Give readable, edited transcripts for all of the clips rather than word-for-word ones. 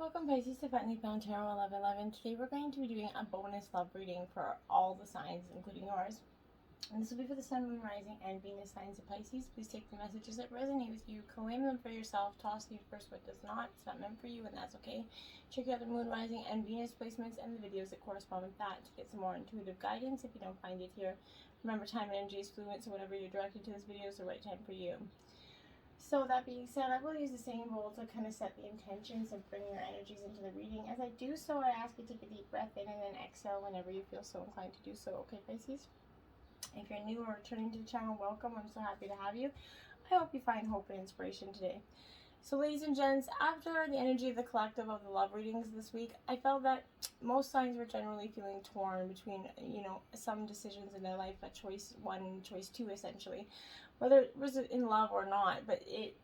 Welcome Pisces to Finally Found Tarot 1111. Today we're going to be doing a bonus love reading for all the signs, including yours. And this will be for the Sun, Moon, Rising, and Venus signs of Pisces. Please take the messages that resonate with you, claim them for yourself, toss the universe what does not. It's not meant for you, and that's okay. Check out the Moon, Rising, and Venus placements and the videos that correspond with that to get some more intuitive guidance if you don't find it here. Remember, time and energy is fluid, so whenever you're directed to this video is the right time for you. So that being said, I will use the same rule to kind of set the intentions and bring your energies into the reading. As I do so, I ask you to take a deep breath in and then exhale whenever you feel so inclined to do so. Okay, Pisces? If you're new or returning to the channel, welcome. I'm so happy to have you. I hope you find hope and inspiration today. So ladies and gents, after the energy of the collective of the love readings this week, I felt that most signs were generally feeling torn between, some decisions in their life, a choice one, choice two, essentially. Whether it was in love or not, but it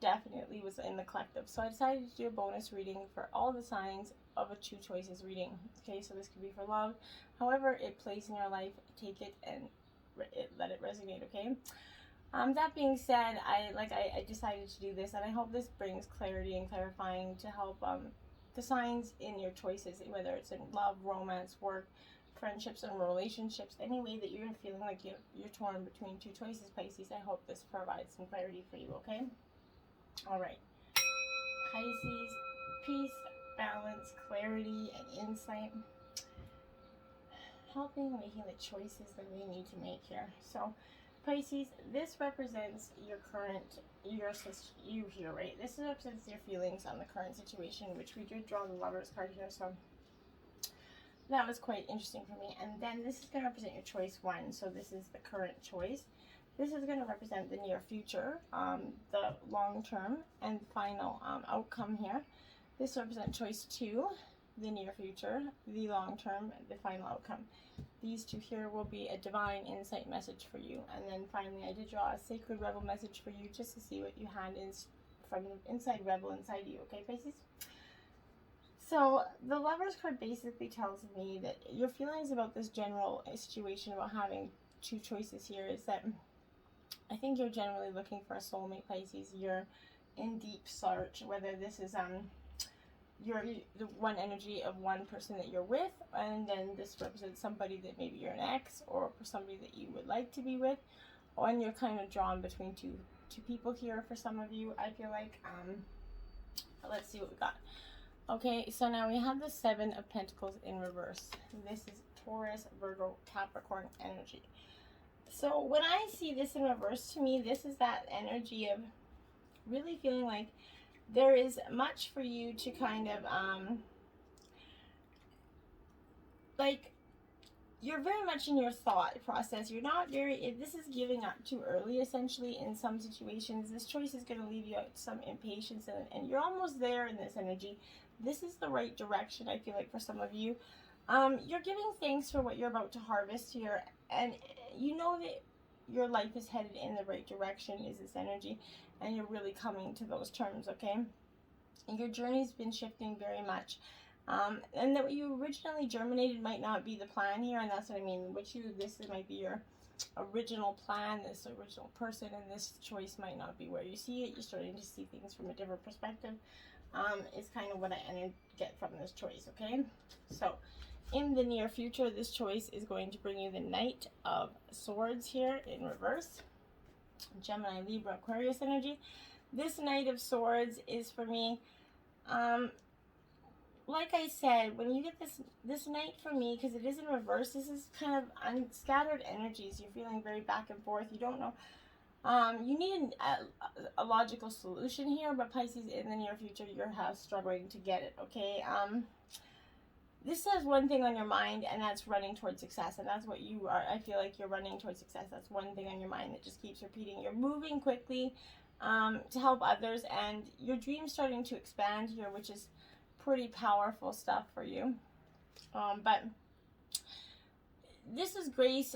definitely was in the collective. So I decided to do a bonus reading for all the signs of a two choices reading. Okay, so this could be for love. However it plays in your life, take it and let it resonate, okay? That being said, I decided to do this, and I hope this brings clarity and clarifying to help the signs in your choices, whether it's in love, romance, work, friendships, and relationships, any way that you're feeling like you're torn between two choices, Pisces. I hope this provides some clarity for you, okay? All right. Pisces, peace, balance, clarity, and insight. Helping making the choices that we need to make here. So Pisces, this represents your current, you here, right? This represents your feelings on the current situation, which we did draw the Lovers card here, so that was quite interesting for me. And then this is going to represent your choice one, so this is the current choice. This is going to represent the near future, the long term and final outcome here. This represents choice two, the near future, the long term, the final outcome. These two here will be a divine insight message for you. And then finally, I did draw a sacred rebel message for you just to see what you had is from the inside rebel inside you. Okay, Pisces? So the Lovers card basically tells me that your feelings about this general situation about having two choices here is that I think you're generally looking for a soulmate, Pisces. You're in deep search, whether this is you're the one energy of one person that you're with, and then this represents somebody that maybe you're an ex or somebody that you would like to be with, and you're kind of drawn between two people here for some of you. I feel like let's see what we got. Okay, so now we have the Seven of Pentacles in reverse. This is Taurus, Virgo, Capricorn energy. So when I see this in reverse, to me, this is that energy of really feeling like there is much for you to kind of, like, you're very much in your thought process. You're not very, this is giving up too early, essentially, in some situations. This choice is going to leave you out some impatience, and you're almost there in this energy. This is the right direction, I feel like, for some of you. You're giving thanks for what you're about to harvest here, and you know that your life is headed in the right direction, is this energy, and you're really coming to those terms, okay? And your journey's been shifting very much. And that what you originally germinated might not be the plan here, and that's what I mean. This might be your original plan, this original person, and this choice might not be where you see it. You're starting to see things from a different perspective. Is kind of what I get from this choice, okay? So, in the near future, this choice is going to bring you the Knight of Swords here in reverse. Gemini, Libra, Aquarius energy. This Knight of Swords is for me, like I said, when you get this Knight for me, because it is in reverse, this is kind of scattered energies. You're feeling very back and forth. You don't know. You need a logical solution here, but Pisces, in the near future, you're struggling to get it, okay? This says one thing on your mind, and that's running towards success, and that's what you are. I feel like you're running towards success. That's one thing on your mind that just keeps repeating. You're moving quickly to help others, and your dream's starting to expand here, which is pretty powerful stuff for you. But this is grace,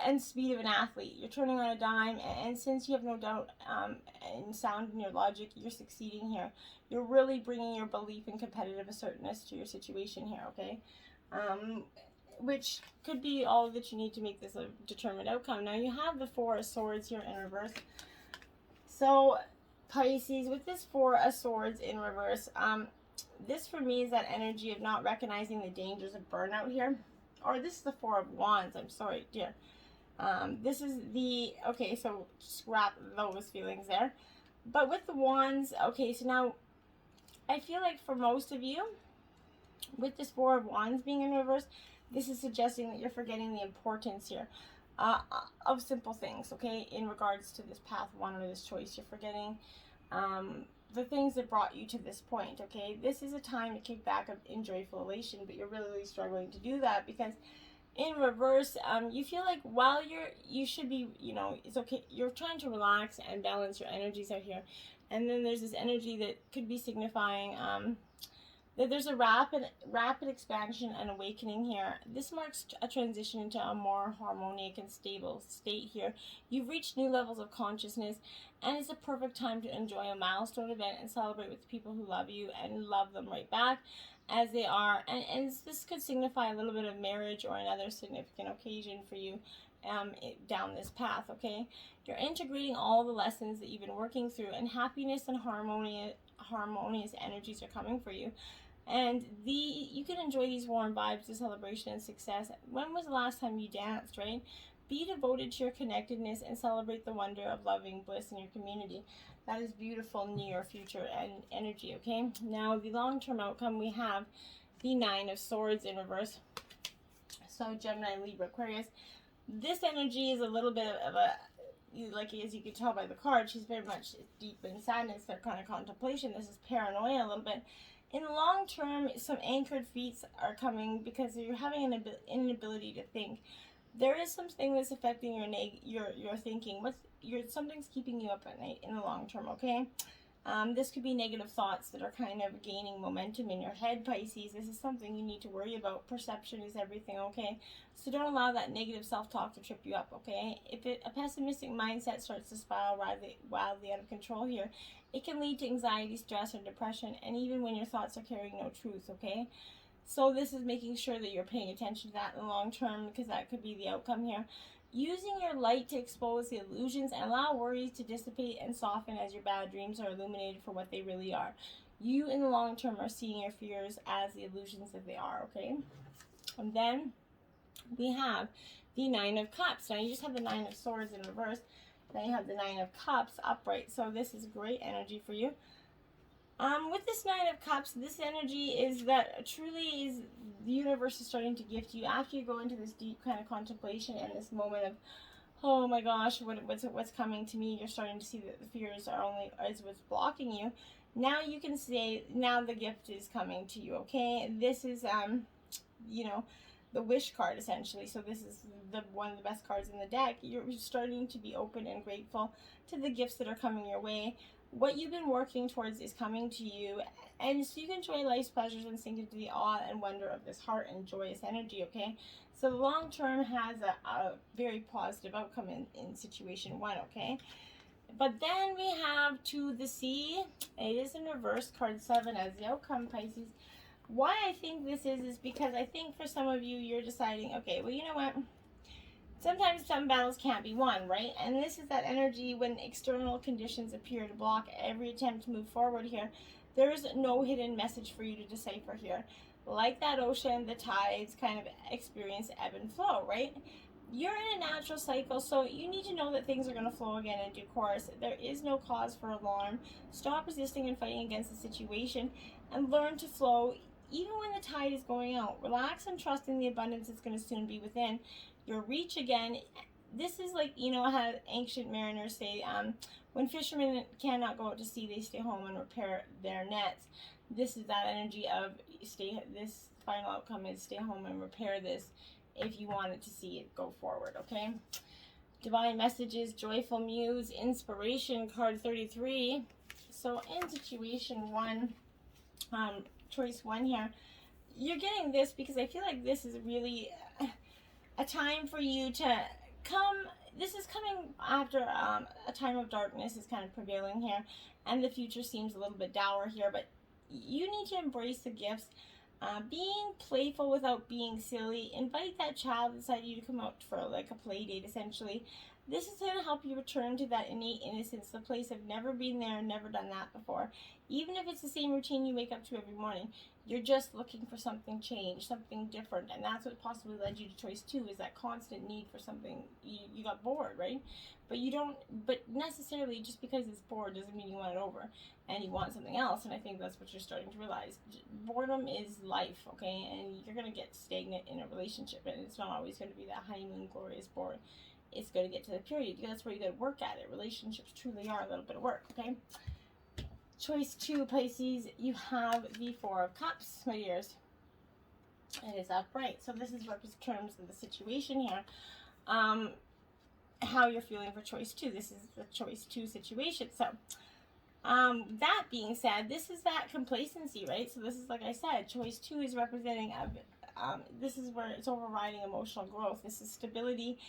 and speed of an athlete. You're turning on a dime, and since you have no doubt and sound in your logic, you're succeeding here. You're really bringing your belief in competitive assertiveness to your situation here, okay? Which could be all that you need to make this a determined outcome. Now, you have the Four of Swords here in reverse. So Pisces, with this Four of Swords in reverse, this for me is that energy of not recognizing the dangers of burnout here. Or this is the Four of Wands, I'm sorry, dear. This is the, okay, so scrap those feelings there. But with the Wands, okay, so now I feel like for most of you, with this Four of Wands being in reverse, this is suggesting that you're forgetting the importance here of simple things, okay, in regards to this path one or this choice. You're forgetting the things that brought you to this point, okay? This is a time to kick back in joyful elation, but you're really struggling to do that because in reverse, you feel like while you should be, you know, it's okay, you're trying to relax and balance your energies out here. And then there's this energy that could be signifying that there's a rapid expansion and awakening here. This marks a transition into a more harmonious and stable state here. You've reached new levels of consciousness, and it's a perfect time to enjoy a milestone event and celebrate with the people who love you and love them right back as they are. And this could signify a little bit of marriage or another significant occasion for you down this path, okay? You're integrating all the lessons that you've been working through, and happiness and harmonious energies are coming for you. And you can enjoy these warm vibes of celebration and success. When was the last time you danced, right? Be devoted to your connectedness and celebrate the wonder of loving bliss in your community. That is beautiful near future and energy, okay? Now, the long-term outcome, we have the Nine of Swords in reverse. So, Gemini, Libra, Aquarius. This energy is a little bit of a, like as you can tell by the card, she's very much deep in sadness, their kind of contemplation. This is paranoia a little bit. In the long term, some anchored feats are coming because you're having an inability to think. There is something that's affecting your thinking. Something's keeping you up at night in the long term, okay? This could be negative thoughts that are kind of gaining momentum in your head, Pisces. This is something you need to worry about. Perception is everything, okay? So don't allow that negative self-talk to trip you up, okay? If a pessimistic mindset starts to spiral wildly out of control here, it can lead to anxiety, stress, or depression, and even when your thoughts are carrying no truth, okay? So this is making sure that you're paying attention to that in the long term, because that could be the outcome here. Using your light to expose the illusions and allow worries to dissipate and soften as your bad dreams are illuminated for what they really are. You, in the long term, are seeing your fears as the illusions that they are, okay? And then we have the Nine of Cups. Now, you just have the Nine of Swords in reverse. Then you have the Nine of Cups upright. So this is great energy for you. With this Nine of Cups, this energy is that truly is the universe is starting to gift you after you go into this deep kind of contemplation and this moment of, oh my gosh, what's coming to me. You're starting to see that the fears is what's blocking you. Now you can say, now the gift is coming to you, okay? This is, you know, the wish card essentially. So this is one of the best cards in the deck. You're starting to be open and grateful to the gifts that are coming your way. What you've been working towards is coming to you, and so you can enjoy life's pleasures and sink into the awe and wonder of this heart and joyous energy, okay? So the long term has a very positive outcome in situation one, okay? But then we have To the Sea. It is in reverse, card 7 as the outcome, Pisces. Why I think this is because I think for some of you, you're deciding, okay, well, you know what? Sometimes some battles can't be won, right? And this is that energy when external conditions appear to block every attempt to move forward here. There is no hidden message for you to decipher here. Like that ocean, the tides kind of experience ebb and flow, right? You're in a natural cycle, so you need to know that things are going to flow again in due course. There is no cause for alarm. Stop resisting and fighting against the situation and learn to flow even when the tide is going out. Relax and trust in the abundance that's going to soon be within. Your reach again. This is like, you know how ancient mariners say, when fishermen cannot go out to sea, they stay home and repair their nets. This is that energy of this final outcome is stay home and repair this if you wanted to see it go forward, okay? Divine messages, joyful muse, inspiration, card 33. So in situation one, choice one here, you're getting this because I feel like this is really a time for you to come. This is coming after a time of darkness is kind of prevailing here, and the future seems a little bit dour here, but you need to embrace the gifts. Being playful without being silly. Invite that child inside you to come out for like a play date essentially. This is going to help you return to that innate innocence, the place of never been there, never done that before. Even if it's the same routine you wake up to every morning, you're just looking for something changed, something different. And that's what possibly led you to choice 2, is that constant need for something. You got bored, right? But necessarily just because it's bored doesn't mean you want it over and you want something else. And I think that's what you're starting to realize. Boredom is life, okay? And you're going to get stagnant in a relationship, and it's not always going to be that honeymoon glorious boring. It's going to get to the period. That's where you got to work at it. Relationships truly are a little bit of work, okay? Choice 2, Pisces, you have the 4 of Cups, my dears. It is upright. So this is what in terms of the situation here. How you're feeling for choice 2. This is the choice 2 situation. So that being said, this is that complacency, right? So this is, like I said, choice 2 is representing this is where it's overriding emotional growth. This is stability,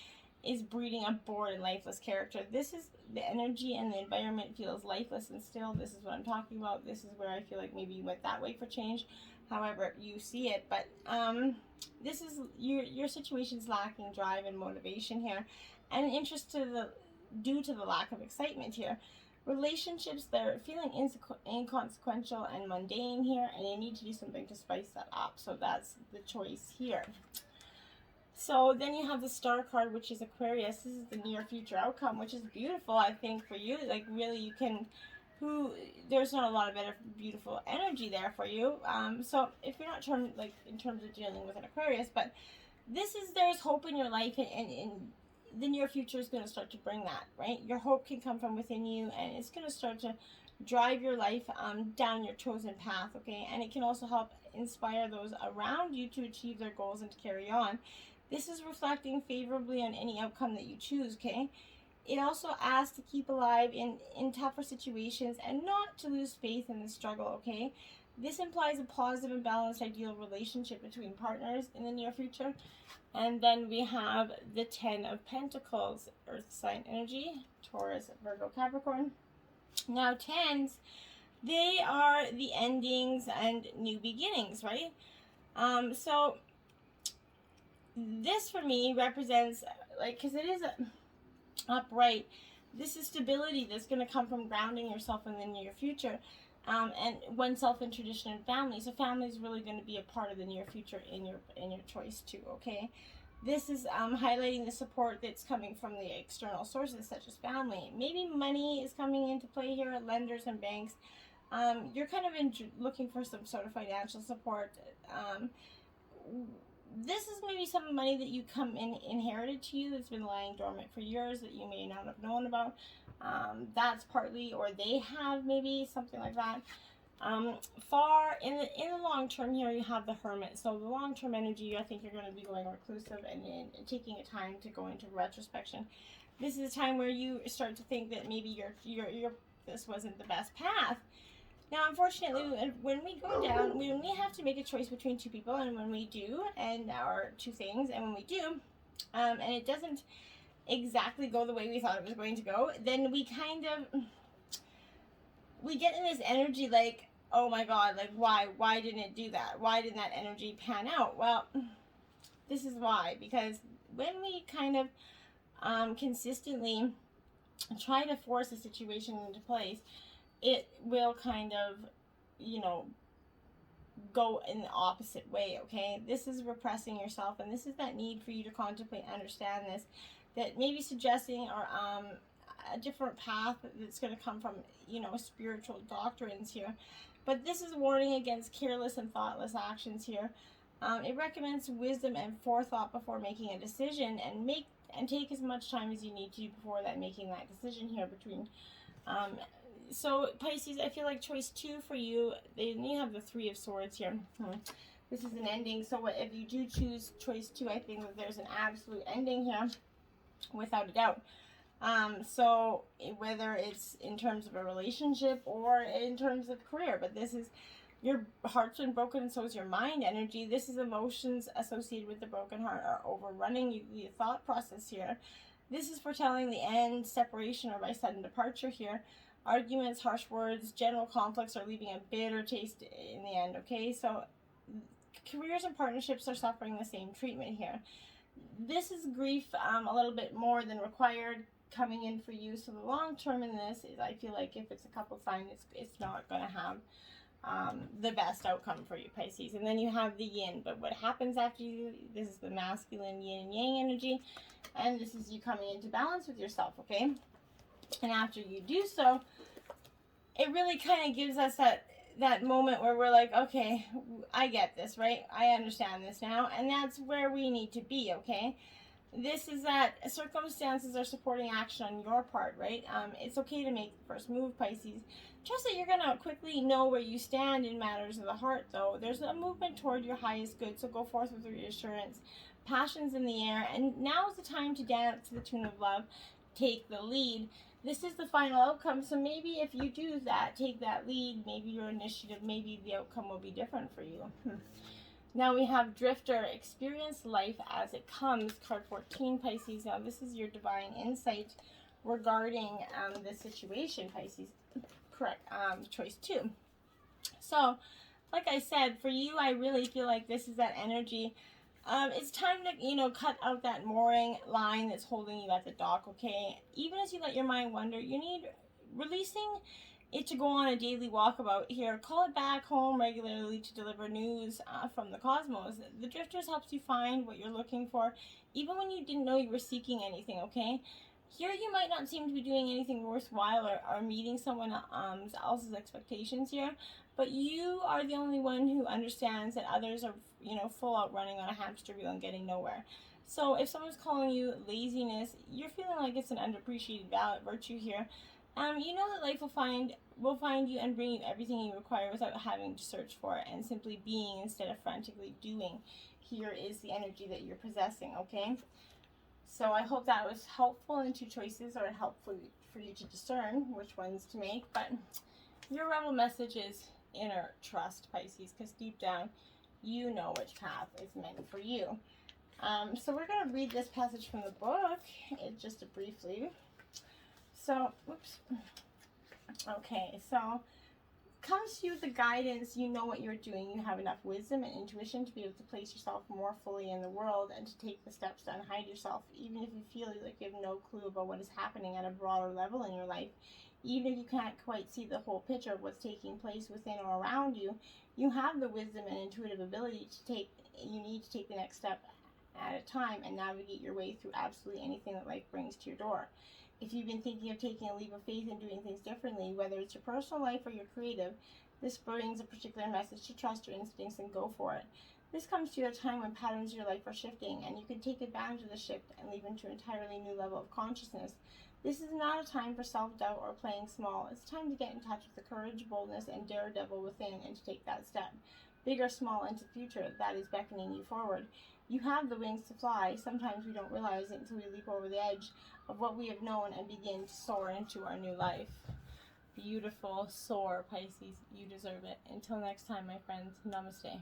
is breeding a bored and lifeless character. This is the energy, and the environment feels lifeless and still. This is what I'm talking about. This is where I feel like maybe you went that way for change, however you see it. But this is your situation's lacking drive and motivation here, and interest due to the lack of excitement here. Relationships, they're feeling inconsequential and mundane here, and you need to do something to spice that up. So that's the choice here. So then you have the Star card, which is Aquarius. This is the near future outcome, which is beautiful, I think, for you. Like, really, you can, there's not a lot of better, beautiful energy there for you. So if you're not in terms of dealing with an Aquarius, but there's hope in your life, and the near future is going to start to bring that, right? Your hope can come from within you, and it's going to start to drive your life down your chosen path, okay? And it can also help inspire those around you to achieve their goals and to carry on. This is reflecting favorably on any outcome that you choose, okay? It also asks to keep alive in tougher situations and not to lose faith in the struggle, okay? This implies a positive and balanced ideal relationship between partners in the near future. And then we have the 10 of Pentacles, Earth sign energy, Taurus, Virgo, Capricorn. Now, 10s, they are the endings and new beginnings, right? So this for me represents, like, because it is upright, this is stability that's going to come from grounding yourself in the near future, and oneself in tradition and family. So family is really going to be a part of the near future in your choice too, okay? This is highlighting the support that's coming from the external sources such as family. Maybe money is coming into play here, lenders and banks. You're kind of looking for some sort of financial support. This is maybe some money that you inherited to you that's been lying dormant for years that you may not have known about. That's partly, or they have maybe something like that. Far in the long term here, you have the Hermit. So the long term energy, I think you're going to be going reclusive and taking a time to go into retrospection. This is a time where you start to think that maybe this wasn't the best path. Now, unfortunately, when we go down, we only have to make a choice between two people, and when we do, or two things, and when we do, and it doesn't exactly go the way we thought it was going to go, then we get in this energy like, oh my God, like, why didn't it do that? Why didn't that energy pan out? Well, this is why, because when we kind of consistently try to force a situation into place, it will kind of, go in the opposite way, okay? This is repressing yourself, and this is that need for you to contemplate and understand this, that maybe suggesting or a different path that's going to come from, spiritual doctrines here. But this is a warning against careless and thoughtless actions here. It recommends wisdom and forethought before making a decision, and take as much time as you need to before making that decision here between so Pisces, I feel like choice 2 for you, you have the 3 of Swords here. This is an ending. So if you do choose choice 2, I think that there's an absolute ending here, without a doubt. So whether it's in terms of a relationship or in terms of career, but this is, your heart's been broken, and so is your mind energy. This is emotions associated with the broken heart are overrunning the thought process here. This is foretelling the end, separation, or by sudden departure here. Arguments, harsh words, general conflicts are leaving a bitter taste in the end, okay? So careers and partnerships are suffering the same treatment here. This is grief a little bit more than required coming in for you. So the long term in this is, I feel like if it's a couple sign, it's not going to have the best outcome for you, Pisces. And then you have the yin. But what happens after you, this is the masculine yin and yang energy. And this is you coming into balance with yourself, okay? And after you do so, it really kind of gives us that moment where we're like, okay, I get this, right? I understand this now. And that's where we need to be, okay? This is that circumstances are supporting action on your part, right? It's okay to make the first move, Pisces. Trust that you're going to quickly know where you stand in matters of the heart, though. There's a movement toward your highest good, so go forth with reassurance. Passion's in the air, and now is the time to dance to the tune of love. Take the lead. This is the final outcome, so maybe if you do that, take that lead, maybe your initiative, maybe the outcome will be different for you. Now we have Drifter, experience life as it comes, card 14, Pisces. Now this is your divine insight regarding the situation, Pisces. Correct, choice 2. So, like I said, for you, I really feel like this is that energy. It's time to, cut out that mooring line that's holding you at the dock, okay? Even as you let your mind wander, you need releasing it to go on a daily walkabout here. Call it back home regularly to deliver news from the cosmos. The Drifters helps you find what you're looking for, even when you didn't know you were seeking anything, okay? Here you might not seem to be doing anything worthwhile or meeting someone else's expectations here, but you are the only one who understands that others are, full out running on a hamster wheel and getting nowhere. So if someone's calling you laziness, you're feeling like it's an underappreciated virtue here. You know that life will find you and bring you everything you require without having to search for it, and simply being instead of frantically doing. Here is the energy that you're possessing, okay? So I hope that was helpful in 2 choices, or helpful for you to discern which ones to make. But your rebel message is inner trust, Pisces, because deep down, you know which path is meant for you. So we're going to read this passage from the book, just briefly. So, oops. Okay, so comes to you the guidance. You know what you're doing. You have enough wisdom and intuition to be able to place yourself more fully in the world and to take the steps to unhide yourself, even if you feel like you have no clue about what is happening at a broader level in your life. Even if you can't quite see the whole picture of what's taking place within or around you, you have the wisdom and intuitive ability you need to take the next step at a time and navigate your way through absolutely anything that life brings to your door. If you've been thinking of taking a leap of faith and doing things differently, whether it's your personal life or your creative, this brings a particular message to trust your instincts and go for it. This comes to you at a time when patterns of your life are shifting, and you can take advantage of the shift and leap into an entirely new level of consciousness. This is not a time for self-doubt or playing small. It's time to get in touch with the courage, boldness, and daredevil within and to take that step, big or small, into the future that is beckoning you forward. You have the wings to fly. Sometimes we don't realize it until we leap over the edge of what we have known and begin to soar into our new life. Beautiful. Soar, Pisces. You deserve it. Until next time, my friends. Namaste.